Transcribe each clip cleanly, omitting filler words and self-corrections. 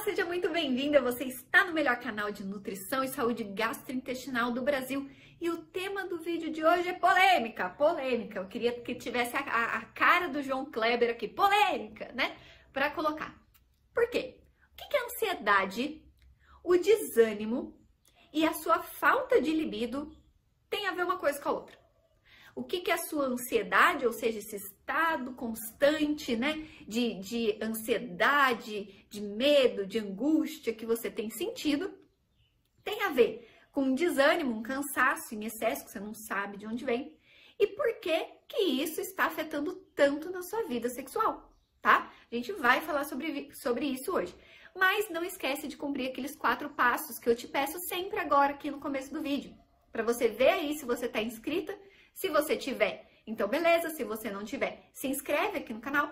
seja muito bem-vinda! Você está no melhor canal de nutrição e saúde gastrointestinal do Brasil. E o tema do vídeo de hoje é polêmica, polêmica. Eu queria que tivesse a cara do João Kleber aqui, polêmica, né? Para colocar. Por quê? O que é ansiedade, o desânimo e a sua falta de libido tem a ver uma coisa com a outra? O que é a sua ansiedade, ou seja, esse estado constante, né, de ansiedade, de medo, de angústia que você tem sentido, tem a ver com um desânimo, um cansaço em excesso, que você não sabe de onde vem, e por que que isso está afetando tanto na sua vida sexual, tá? A gente vai falar sobre isso hoje. Mas não esquece de cumprir aqueles 4 passos que eu te peço sempre agora aqui no começo do vídeo, para você ver aí se você está inscrita. Se você tiver, então beleza. Se você não tiver, se inscreve aqui no canal.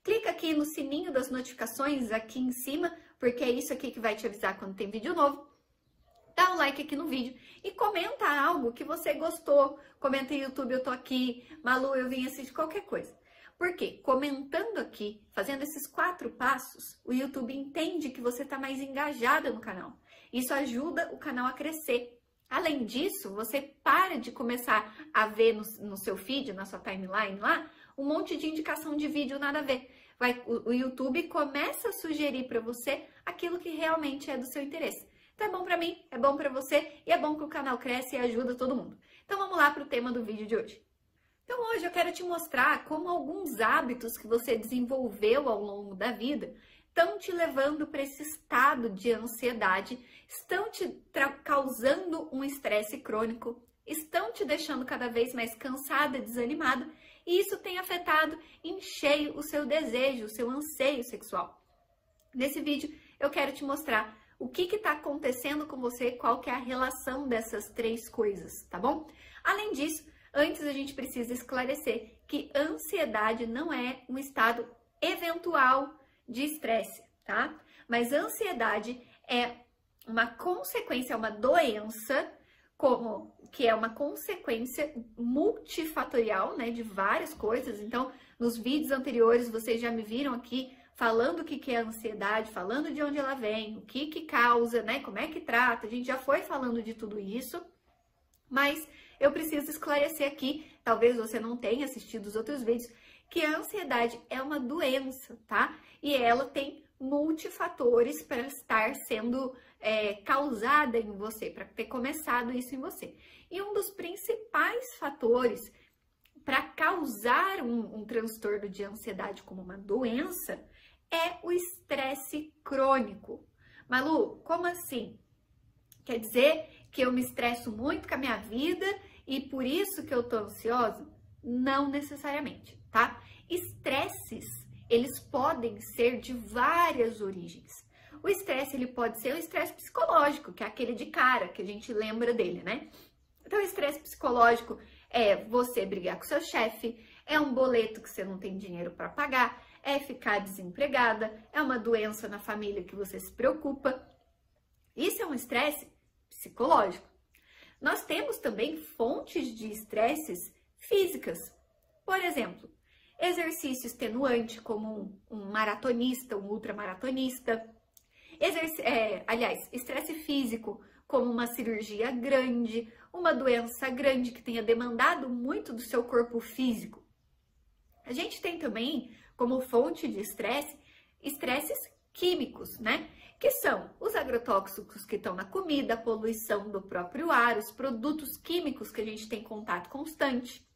Clica aqui no sininho das notificações aqui em cima, porque é isso aqui que vai te avisar quando tem vídeo novo. Dá um like aqui no vídeo e comenta algo que você gostou. Comenta YouTube, eu tô aqui. Malu, eu vim assistir qualquer coisa. Porque comentando aqui, fazendo esses 4 passos, o YouTube entende que você tá mais engajada no canal. Isso ajuda o canal a crescer. Além disso, você para de começar a ver no seu feed, na sua timeline lá, um monte de indicação de vídeo nada a ver. O YouTube começa a sugerir para você aquilo que realmente é do seu interesse. Então é bom para mim, é bom para você e é bom que o canal cresce e ajuda todo mundo. Então vamos lá para o tema do vídeo de hoje. Então hoje eu quero te mostrar como alguns hábitos que você desenvolveu ao longo da vida estão te levando para esse estado de ansiedade, estão te causando um estresse crônico, estão te deixando cada vez mais cansada, desanimada, e isso tem afetado em cheio o seu desejo, o seu anseio sexual. Nesse vídeo eu quero te mostrar o que está acontecendo com você, qual que é a relação dessas 3 coisas, tá bom? Além disso, antes a gente precisa esclarecer que ansiedade não é um estado eventual de estresse, tá? Mas ansiedade é uma consequência, é uma doença, que é uma consequência multifatorial, né, de várias coisas. Então, nos vídeos anteriores, vocês já me viram aqui falando o que é ansiedade, falando de onde ela vem, o que causa, né, como é que trata. A gente já foi falando de tudo isso, mas eu preciso esclarecer aqui, talvez você não tenha assistido os outros vídeos, que a ansiedade é uma doença, tá? E ela tem multifatores para estar sendo causada em você, para ter começado isso em você. E um dos principais fatores para causar um transtorno de ansiedade como uma doença é o estresse crônico. Malu, como assim? Quer dizer que eu me estresso muito com a minha vida e por isso que eu tô ansiosa? Não necessariamente, tá? Estresses, eles podem ser de várias origens. O estresse, ele pode ser o estresse psicológico, que é aquele de cara, que a gente lembra dele, né? Então, o estresse psicológico é você brigar com seu chefe, é um boleto que você não tem dinheiro para pagar, é ficar desempregada, é uma doença na família que você se preocupa. Isso é um estresse psicológico. Nós temos também fontes de estresses físicas. Por exemplo, exercício extenuante, como um maratonista, um ultramaratonista. Estresse físico, como uma cirurgia grande, uma doença grande que tenha demandado muito do seu corpo físico. A gente tem também, como fonte de estresse, estresses químicos, né? Que são os agrotóxicos que estão na comida, a poluição do próprio ar, os produtos químicos que a gente tem contato constante.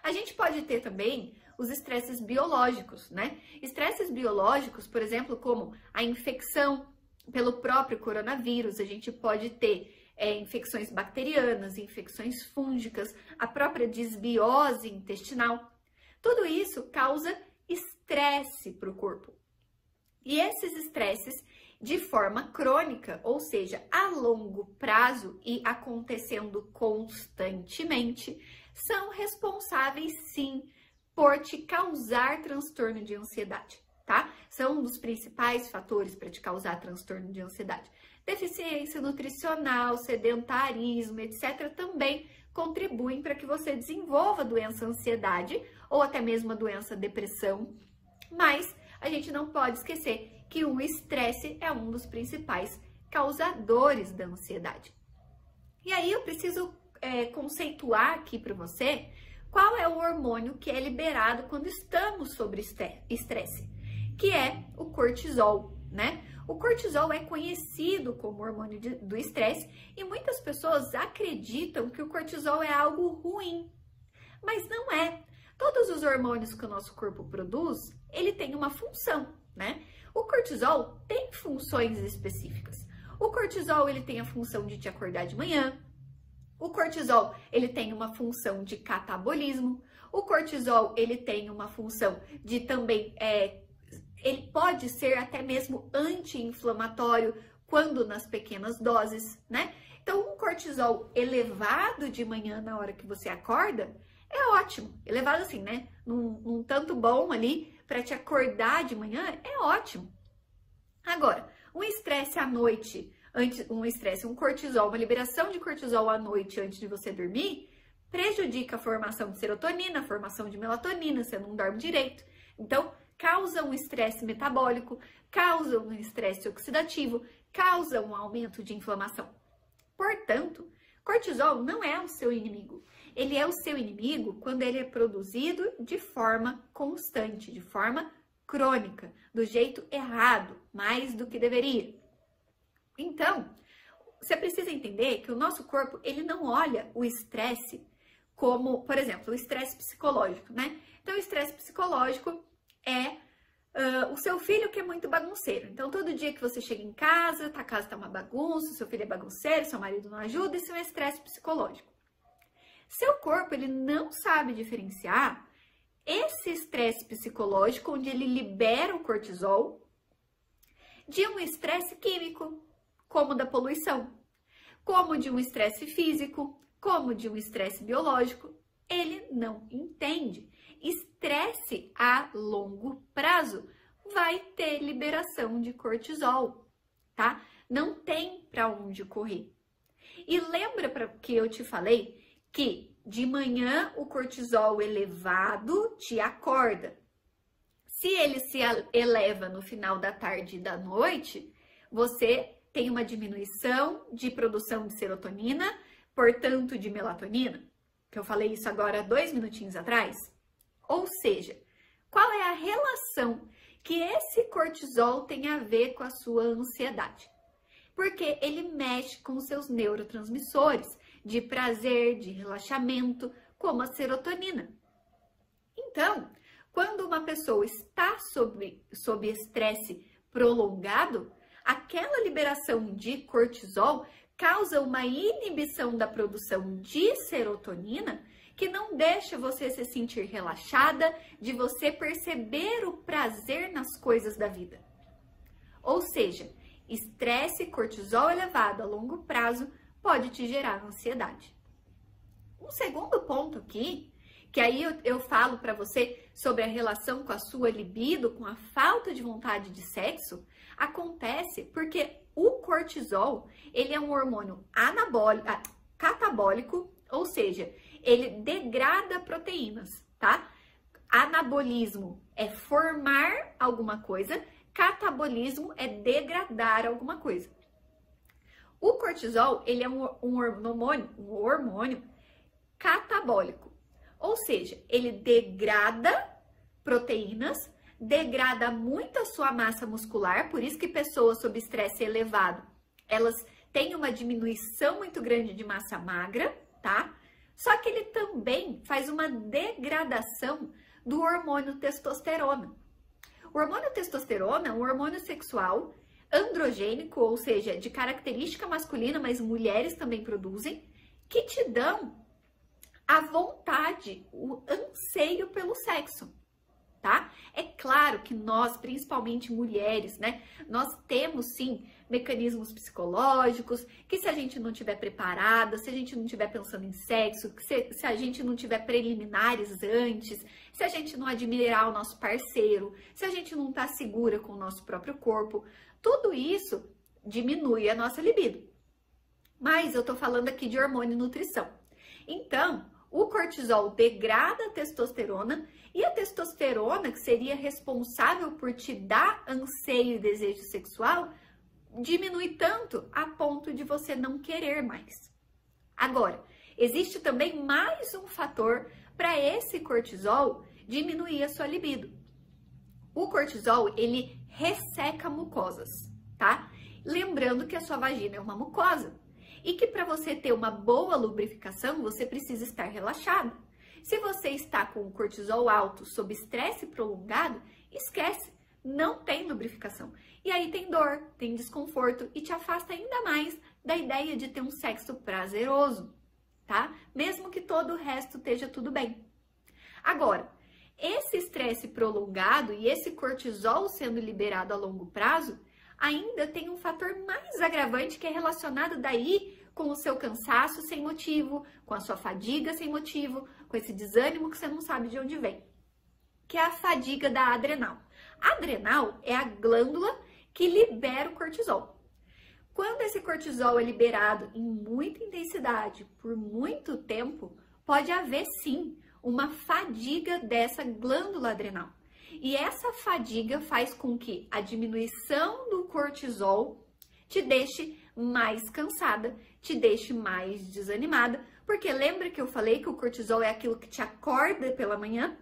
A gente pode ter também os estresses biológicos, né? Estresses biológicos, por exemplo, como a infecção pelo próprio coronavírus, a gente pode ter infecções bacterianas, infecções fúngicas, a própria desbiose intestinal. Tudo isso causa estresse para o corpo. E esses estresses, de forma crônica, ou seja, a longo prazo e acontecendo constantemente, são responsáveis, sim, por te causar transtorno de ansiedade, tá? São um dos principais fatores para te causar transtorno de ansiedade. Deficiência nutricional, sedentarismo, etc., também contribuem para que você desenvolva a doença ansiedade ou até mesmo a doença depressão, mas a gente não pode esquecer que o estresse é um dos principais causadores da ansiedade. E aí eu preciso conceituar aqui para você qual é o hormônio que é liberado quando estamos sob estresse, que é o cortisol, né? O cortisol é conhecido como hormônio do estresse e muitas pessoas acreditam que o cortisol é algo ruim, mas não é. Todos os hormônios que o nosso corpo produz, ele tem uma função, né? O cortisol tem funções específicas. O cortisol, ele tem a função de te acordar de manhã. O cortisol, ele tem uma função de catabolismo. O cortisol, ele tem uma função de também, ele pode ser até mesmo anti-inflamatório quando nas pequenas doses, né? Então, um cortisol elevado de manhã na hora que você acorda é ótimo. Elevado assim, né? Num tanto bom ali para te acordar de manhã é ótimo. Agora, um estresse à noite, um cortisol, uma liberação de cortisol à noite antes de você dormir, prejudica a formação de serotonina, a formação de melatonina, você não dorme direito. Então, causa um estresse metabólico, causa um estresse oxidativo, causa um aumento de inflamação. Portanto, cortisol não é o seu inimigo. Ele é o seu inimigo quando ele é produzido de forma constante, de forma crônica, do jeito errado, mais do que deveria. Então, você precisa entender que o nosso corpo, ele não olha o estresse como, por exemplo, o estresse psicológico, né? Então, o estresse psicológico é o seu filho que é muito bagunceiro. Então, todo dia que você chega em casa, a casa tá uma bagunça, seu filho é bagunceiro, seu marido não ajuda, isso é um estresse psicológico. Seu corpo, ele não sabe diferenciar esse estresse psicológico, onde ele libera o cortisol, de um estresse químico, como da poluição, como de um estresse físico, como de um estresse biológico. Ele não entende. Estresse a longo prazo vai ter liberação de cortisol, tá? Não tem para onde correr. E lembra que eu te falei que de manhã o cortisol elevado te acorda. Se ele se eleva no final da tarde e da noite, você tem uma diminuição de produção de serotonina, portanto de melatonina, que eu falei isso agora 2 minutinhos atrás. Ou seja, qual é a relação que esse cortisol tem a ver com a sua ansiedade? Porque ele mexe com os seus neurotransmissores de prazer, de relaxamento, como a serotonina. Então, quando uma pessoa está sob estresse prolongado, aquela liberação de cortisol causa uma inibição da produção de serotonina que não deixa você se sentir relaxada, de você perceber o prazer nas coisas da vida. Ou seja, estresse e cortisol elevado a longo prazo pode te gerar ansiedade. Um segundo ponto aqui, que aí eu falo para você sobre a relação com a sua libido, com a falta de vontade de sexo, acontece porque o cortisol, ele é um hormônio catabólico, ou seja, ele degrada proteínas, tá? Anabolismo é formar alguma coisa, catabolismo é degradar alguma coisa. O cortisol, ele é um hormônio catabólico, ou seja, ele degrada proteínas, degrada muito a sua massa muscular, por isso que pessoas sob estresse elevado, elas têm uma diminuição muito grande de massa magra, tá? Só que ele também faz uma degradação do hormônio testosterona. O hormônio testosterona é um hormônio sexual androgênico, ou seja, de característica masculina, mas mulheres também produzem, que te dão a vontade, o anseio pelo sexo, tá? É claro que nós, principalmente mulheres, né, nós temos sim mecanismos psicológicos, que se a gente não estiver preparada, se a gente não estiver pensando em sexo, se a gente não tiver preliminares antes, se a gente não admirar o nosso parceiro, se a gente não tá segura com o nosso próprio corpo, tudo isso diminui a nossa libido. Mas eu tô falando aqui de hormônio e nutrição. Então, O cortisol degrada a testosterona e a testosterona, que seria responsável por te dar anseio e desejo sexual, diminui tanto a ponto de você não querer mais. Agora, existe também mais um fator para esse cortisol diminuir a sua libido. O cortisol, ele resseca mucosas, tá? Lembrando que a sua vagina é uma mucosa e que para você ter uma boa lubrificação, você precisa estar relaxado. Se você está com o cortisol alto sob estresse prolongado, esquece, não tem lubrificação. E aí tem dor, tem desconforto e te afasta ainda mais da ideia de ter um sexo prazeroso, tá? Mesmo que todo o resto esteja tudo bem. Agora, esse estresse prolongado e esse cortisol sendo liberado a longo prazo, ainda tem um fator mais agravante que é relacionado daí com o seu cansaço sem motivo, com a sua fadiga sem motivo, com esse desânimo que você não sabe de onde vem, que é a fadiga da adrenal. A adrenal é a glândula que libera o cortisol. Quando esse cortisol é liberado em muita intensidade por muito tempo, pode haver sim uma fadiga dessa glândula adrenal. E essa fadiga faz com que a diminuição do cortisol te deixe mais cansada, te deixe mais desanimada, porque lembra que eu falei que o cortisol é aquilo que te acorda pela manhã?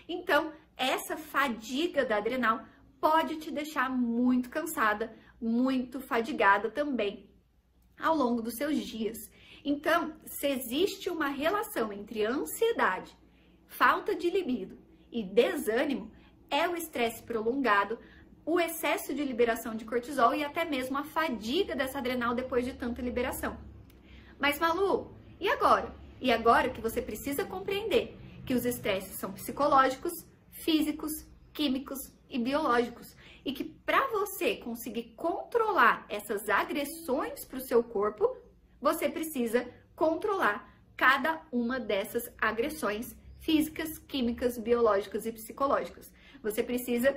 Então, essa fadiga da adrenal pode te deixar muito cansada, muito fadigada também ao longo dos seus dias. Então, se existe uma relação entre ansiedade, falta de libido e desânimo, é o estresse prolongado, o excesso de liberação de cortisol e até mesmo a fadiga dessa adrenal depois de tanta liberação. Mas Malu, e agora? E agora que você precisa compreender que os estresses são psicológicos, físicos, químicos e biológicos e que para você conseguir controlar essas agressões para o seu corpo, você precisa controlar cada uma dessas agressões físicas, químicas, biológicas e psicológicas. Você precisa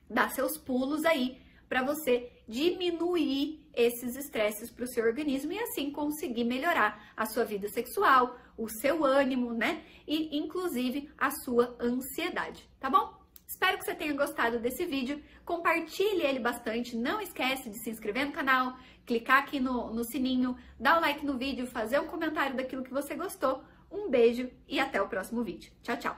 dar seus pulos aí para você diminuir esses estresses para o seu organismo e assim conseguir melhorar a sua vida sexual, o seu ânimo, né? E inclusive a sua ansiedade, tá bom? Espero que você tenha gostado desse vídeo, compartilhe ele bastante, não esquece de se inscrever no canal, clicar aqui no sininho, dar o like no vídeo, fazer um comentário daquilo que você gostou. Um beijo e até o próximo vídeo. Tchau, tchau!